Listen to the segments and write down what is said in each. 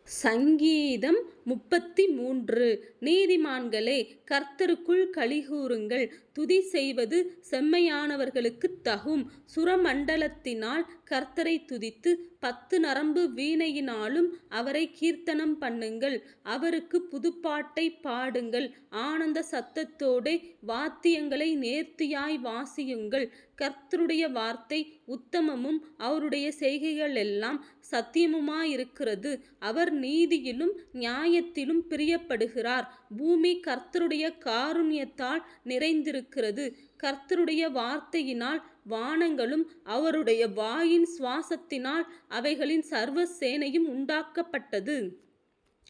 சங்கீதம் 33. நீதிமான்களே, கர்த்தருக்குள் களிகூருங்கள். துதி செய்வது செம்மையானவர்களுக்குத் தகும். சுரமண்டலத்தினால் கர்த்தரை துதித்து 10 நரம்பு வீணையினாலும் அவரை கீர்த்தனம் பண்ணுங்கள். அவருக்கு புதுப்பாட்டைப் பாடுங்கள். ஆனந்த சத்தத்தோடே வாத்தியங்களை நேர்த்தியாய் வாசியுங்கள். கர்த்தருடைய வார்த்தை உத்தமமும் அவருடைய செய்கைகளெல்லாம் சத்தியமுமாயிருக்கிறது. அவர் நீதியிலும் நியாயத்திலும் பிரியப்படுகிறார். பூமி கர்த்தருடைய காருண்யத்தால் நிறைந்திருக்கிறது. கர்த்தருடைய வார்த்தையினால் வானங்களும் அவருடைய வாயின் சுவாசத்தினால் அவைகளின் சர்வ சேனையும் உண்டாக்கப்பட்டது.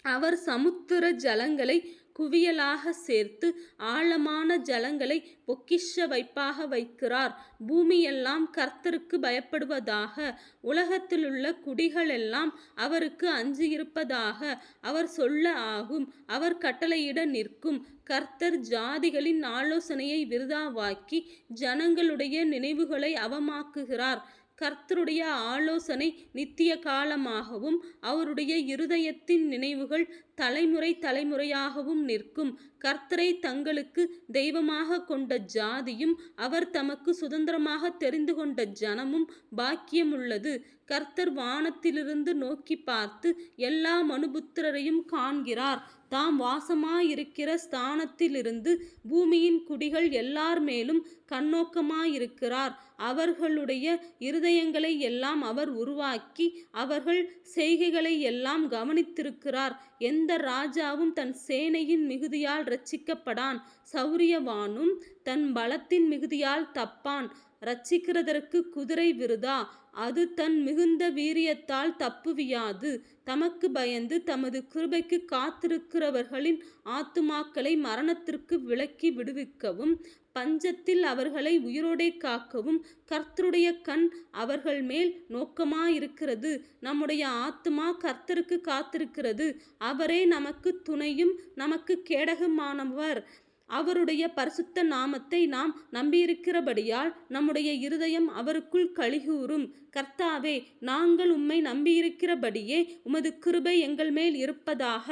அவர் சமுத்திர ஜலங்களை குவியலாக சேர்த்து ஆழமான ஜலங்களை பொக்கிஷ வைப்பாக வைக்கிறார். பூமியெல்லாம் கர்த்தருக்கு பயப்படுவதாக. உலகத்திலுள்ள குடிகளெல்லாம் அவருக்கு அஞ்சியிருப்பதாக. அவர் சொல்ல ஆகும், அவர் கட்டளையிட நிற்கும். கர்த்தர் ஜாதிகளின் ஆலோசனையை விருதாவாக்கி ஜனங்களுடைய நினைவுகளை அவமாக்குகிறார். கர்த்தருடைய ஆலோசனை நித்திய காலமாகவும் அவருடைய இருதயத்தின் நினைவுகள் தலைமுறை தலைமுறையாகவும் நிற்கும். கர்த்தரை தங்களுக்கு தெய்வமாக கொண்ட ஜாதியும் அவர் தமக்கு சுதந்திரமாக தெரிந்து கொண்ட ஜனமும் பாக்கியமுள்ளது. கர்த்தர் வானத்திலிருந்து நோக்கி பார்த்து எல்லா மனுபுத்திரரையும் காண்கிறார். தாம் வாசமாயிருக்கிற ஸ்தானத்திலிருந்து பூமியின் குடிகள் எல்லார் மேலும் கண்ணோக்கமாயிருக்கிறார். அவர்களுடைய இருதயங்களை எல்லாம் அவர் உருவாக்கி அவர்கள் செய்கைகளை எல்லாம் கவனித்திருக்கிறார். எந்த ராஜாவும் தன் சேனையின் மிகுதியால் இரட்சிக்கப்படான். சௌரியவானும் தன் பலத்தின் மிகுதியால் தப்பான். இரட்சிக்கிறதற்கு குதிரை விருதா, அது தன் மிகுந்த வீரியத்தால் தப்புவியாது. தமக்கு பயந்து தமது கிருபைக்கு காத்திருக்கிறவர்களின் ஆத்துமாக்களை மரணத்திற்கு விலக்கி விடுவிக்கவும் பஞ்சத்தில் அவர்களை உயிரோடே காக்கவும் கர்த்தருடைய கண் அவர்கள் மேல் நோக்கமாயிருக்கிறது. நம்முடைய ஆத்துமா கர்த்தருக்கு காத்திருக்கிறது. அவரே நமக்கு துணையும் நமக்கு கேடகமானவர். அவருடைய பரிசுத்த நாமத்தை நாம் நம்பியிருக்கிறபடியால் நம்முடைய இருதயம் அவருக்குள் களிகூரும். கர்த்தாவே, நாங்கள் உம்மை நம்பியிருக்கிறபடியே உமது கிருபை எங்கள் மேல் இருப்பதாக.